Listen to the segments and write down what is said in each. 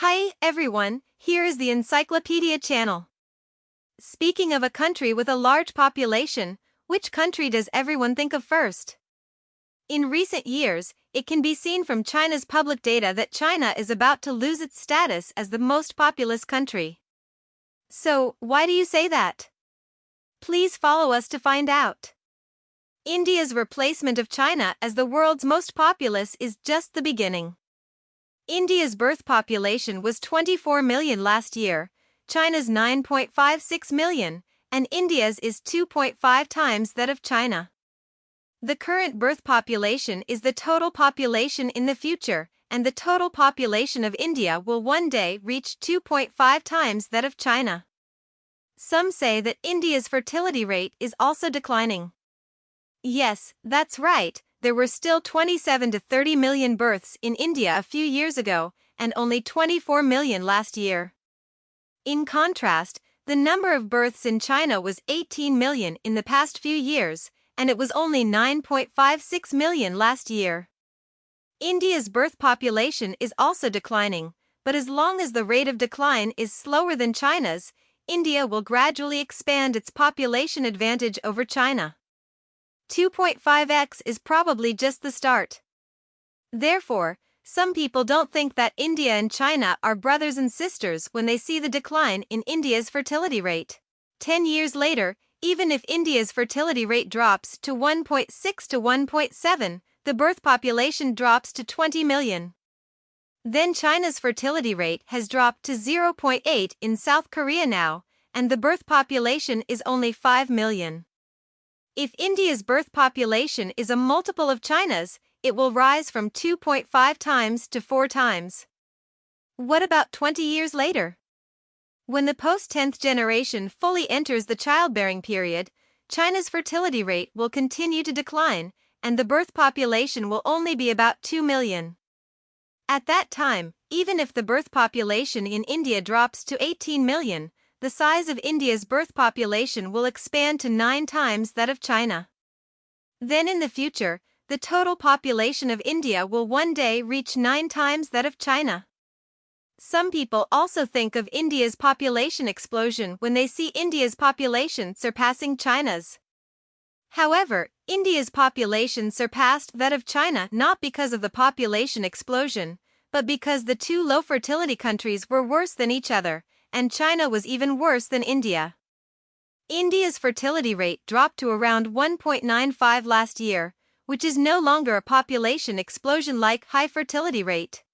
Hi, everyone, here is the Encyclopedia channel. Speaking of a country with a large population, which country does everyone think of first? In recent years, it can be seen from China's public data that China is about to lose its status as the most populous country. So, why do you say that? Please follow us to find out. India's replacement of China as the world's most populous is just the beginning. India's birth population was 24 million last year, China's 9.56 million, and India's is 2.5 times that of China. The current birth population is the total population in the future, and the total population of India will one day reach 2.5 times that of China. Some say that India's fertility rate is also declining. Yes, that's right. There were still 27 to 30 million births in India a few years ago, and only 24 million last year. In contrast, the number of births in China was 18 million in the past few years, and it was only 9.56 million last year. India's birth population is also declining, but as long as the rate of decline is slower than China's, India will gradually expand its population advantage over China. 2.5x is probably just the start. Therefore, some people don't think that India and China are brothers and sisters when they see the decline in India's fertility rate. 10 years later, even if India's fertility rate drops to 1.6 to 1.7, the birth population drops to 20 million. Then China's fertility rate has dropped to 0.8 in South Korea now, and the birth population is only 5 million. If India's birth population is a multiple of China's, it will rise from 2.5 times to 4 times. What about 20 years later? When the post-10th generation fully enters the childbearing period, China's fertility rate will continue to decline, and the birth population will only be about 2 million. At that time, even if the birth population in India drops to 18 million, the size of India's birth population will expand to 9 times that of China. Then in the future, the total population of India will one day reach 9 times that of China. Some people also think of India's population explosion when they see India's population surpassing China's. However, India's population surpassed that of China not because of the population explosion, but because the two low fertility countries were worse than each other, and China was even worse than India. India's fertility rate dropped to around 1.95 last year, which is no longer a population explosion-like high fertility rate.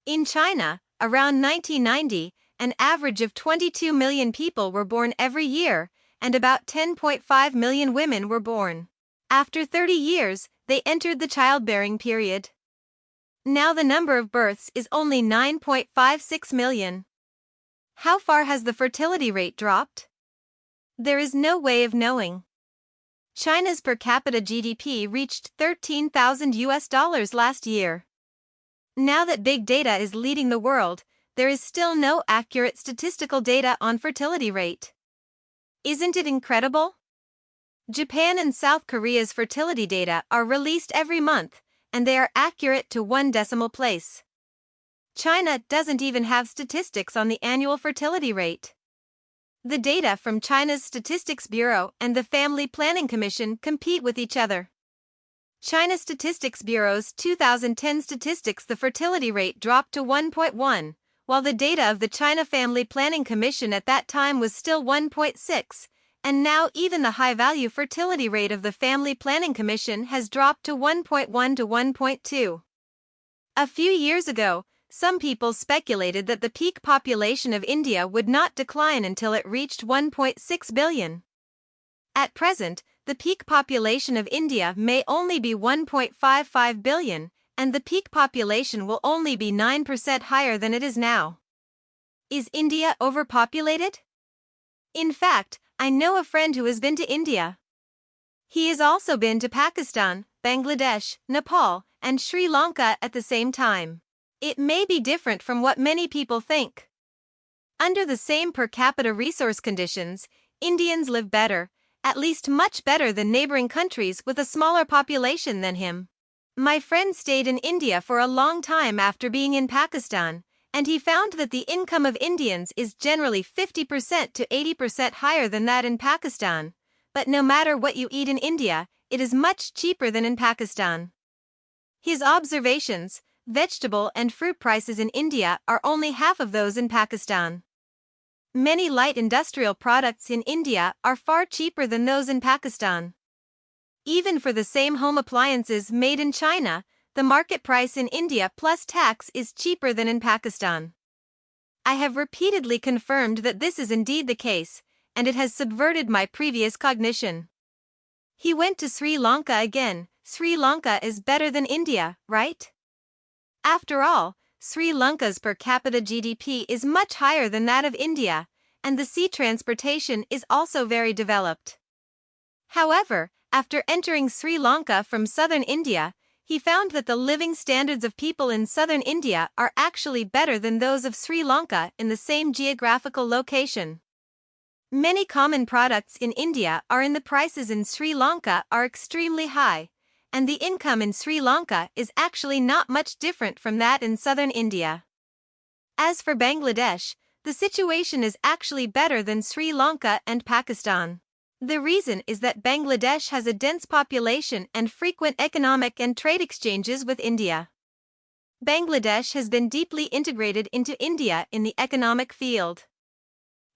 In China, around 1990, an average of 22 million people were born every year, and about 10.5 million women were born. After 30 years, they entered the childbearing period. Now the number of births is only 9.56 million. How far has the fertility rate dropped? There is no way of knowing. China's per capita GDP reached $13,000 last year. Now that big data is leading the world, there is still no accurate statistical data on fertility rate. Isn't it incredible? Japan and South Korea's fertility data are released every month, and they are accurate to 1 decimal place. China doesn't even have statistics on the annual fertility rate. The data from China's Statistics Bureau and the Family Planning Commission compete with each other. China Statistics Bureau's 2010 statistics, the fertility rate dropped to 1.1, while the data of the China Family Planning Commission at that time was still 1.6, and now even the high-value fertility rate of the Family Planning Commission has dropped to 1.1 to 1.2. A few years ago, some people speculated that the peak population of India would not decline until it reached 1.6 billion. At present, the peak population of India may only be 1.55 billion, and the peak population will only be 9% higher than it is now. Is India overpopulated? In fact, I know a friend who has been to India. He has also been to Pakistan, Bangladesh, Nepal, and Sri Lanka at the same time. It may be different from what many people think. Under the same per capita resource conditions, Indians live better, at least much better than neighboring countries with a smaller population than him. My friend stayed in India for a long time after being in Pakistan, And he found that the income of Indians is generally 50% to 80% higher than that in Pakistan. But no matter what you eat in India, it is much cheaper than in Pakistan. His observations: vegetable and fruit prices in India are only half of those in Pakistan. Many light industrial products in India are far cheaper than those in Pakistan. Even for the same home appliances made in China, the market price in India plus tax is cheaper than in Pakistan. I have repeatedly confirmed that this is indeed the case, and it has subverted my previous cognition. He went to Sri Lanka again. Sri Lanka is better than India, right? After all, Sri Lanka's per capita GDP is much higher than that of India, and the sea transportation is also very developed. However, after entering Sri Lanka from southern India, he found that the living standards of people in southern India are actually better than those of Sri Lanka in the same geographical location. Many common products in India are in the prices in Sri Lanka are extremely high, and the income in Sri Lanka is actually not much different from that in southern India. As for Bangladesh, the situation is actually better than Sri Lanka and Pakistan. The reason is that Bangladesh has a dense population and frequent economic and trade exchanges with India. Bangladesh has been deeply integrated into India in the economic field.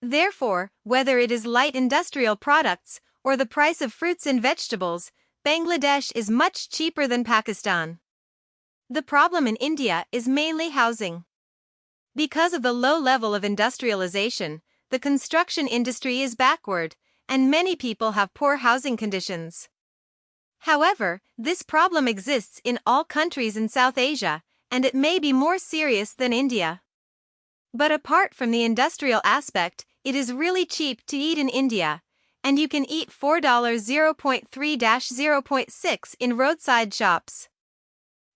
Therefore, whether it is light industrial products or the price of fruits and vegetables, Bangladesh is much cheaper than Pakistan. The problem in India is mainly housing. Because of the low level of industrialization, the construction industry is backward, and many people have poor housing conditions. However, this problem exists in all countries in South Asia, and it may be more serious than India. But apart from the industrial aspect, it is really cheap to eat in India, and you can eat $4.03-0.6 in roadside shops.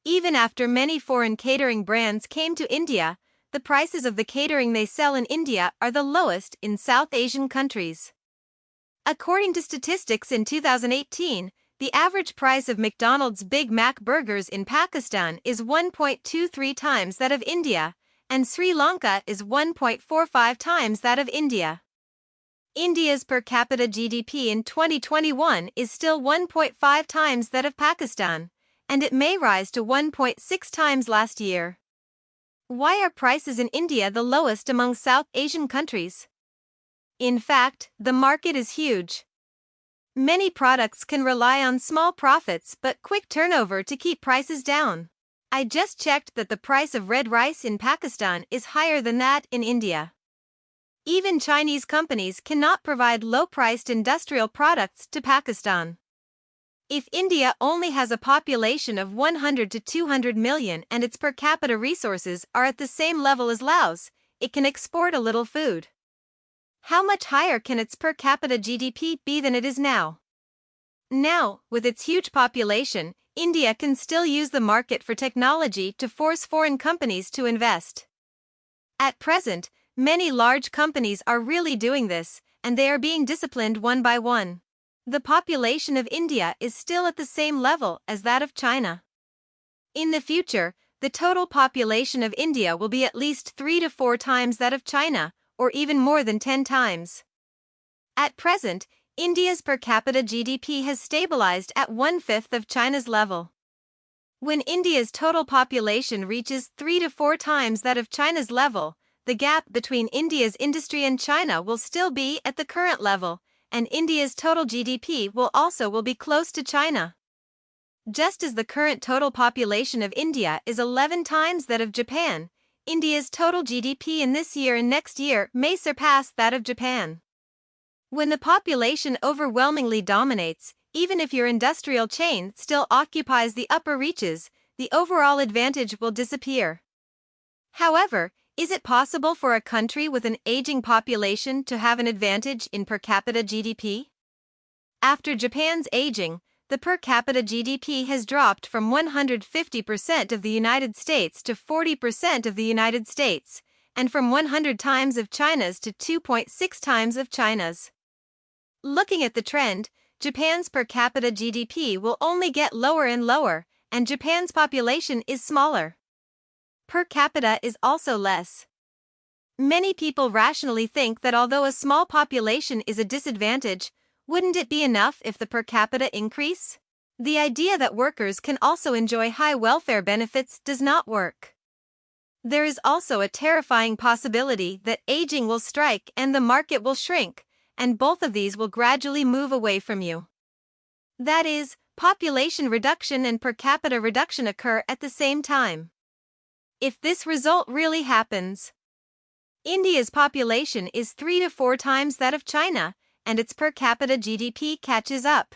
Even after many foreign catering brands came to India, the prices of the catering they sell in India are the lowest in South Asian countries. According to statistics in 2018, the average price of McDonald's Big Mac burgers in Pakistan is 1.23 times that of India, and Sri Lanka is 1.45 times that of India. India's per capita GDP in 2021 is still 1.5 times that of Pakistan, and it may rise to 1.6 times last year. Why are prices in India the lowest among South Asian countries? In fact, the market is huge. Many products can rely on small profits but quick turnover to keep prices down. I just checked that the price of red rice in Pakistan is higher than that in India. Even Chinese companies cannot provide low-priced industrial products to Pakistan. If India only has a population of 100 to 200 million and its per capita resources are at the same level as Laos, it can export a little food. How much higher can its per capita GDP be than it is now? Now, with its huge population, India can still use the market for technology to force foreign companies to invest. At present, many large companies are really doing this, and they are being disciplined one by one. The population of India is still at the same level as that of China. In the future, the total population of India will be at least 3 to 4 times that of China, or even more than 10 times. At present, India's per capita GDP has stabilized at 1/5 of China's level. When India's total population reaches 3 to 4 times that of China's level, the gap between India's industry and China will still be at the current level, and India's total GDP will be close to China. Just as the current total population of India is 11 times that of Japan, India's total GDP in this year and next year may surpass that of Japan. When the population overwhelmingly dominates, even if your industrial chain still occupies the upper reaches, the overall advantage will disappear. However, is it possible for a country with an aging population to have an advantage in per capita GDP? After Japan's aging, the per capita GDP has dropped from 150% of the United States to 40% of the United States, and from 100 times of China's to 2.6 times of China's. Looking at the trend, Japan's per capita GDP will only get lower and lower, and Japan's population is smaller. per capita is also less. Many people rationally think that although a small population is a disadvantage, wouldn't it be enough if the per capita increase? The idea that workers can also enjoy high welfare benefits does not work. There is also a terrifying possibility that aging will strike and the market will shrink, and both of these will gradually move away from you. That is, population reduction and per capita reduction occur at the same time. If this result really happens, India's population is 3 to 4 times that of China, and its per capita GDP catches up.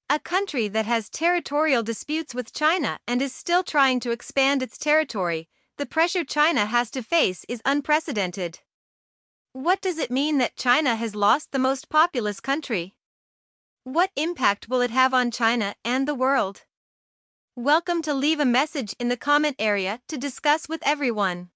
A country that has territorial disputes with China and is still trying to expand its territory, the pressure China has to face is unprecedented. What does it mean that China has lost the most populous country? What impact will it have on China and the world? Welcome to leave a message in the comment area to discuss with everyone.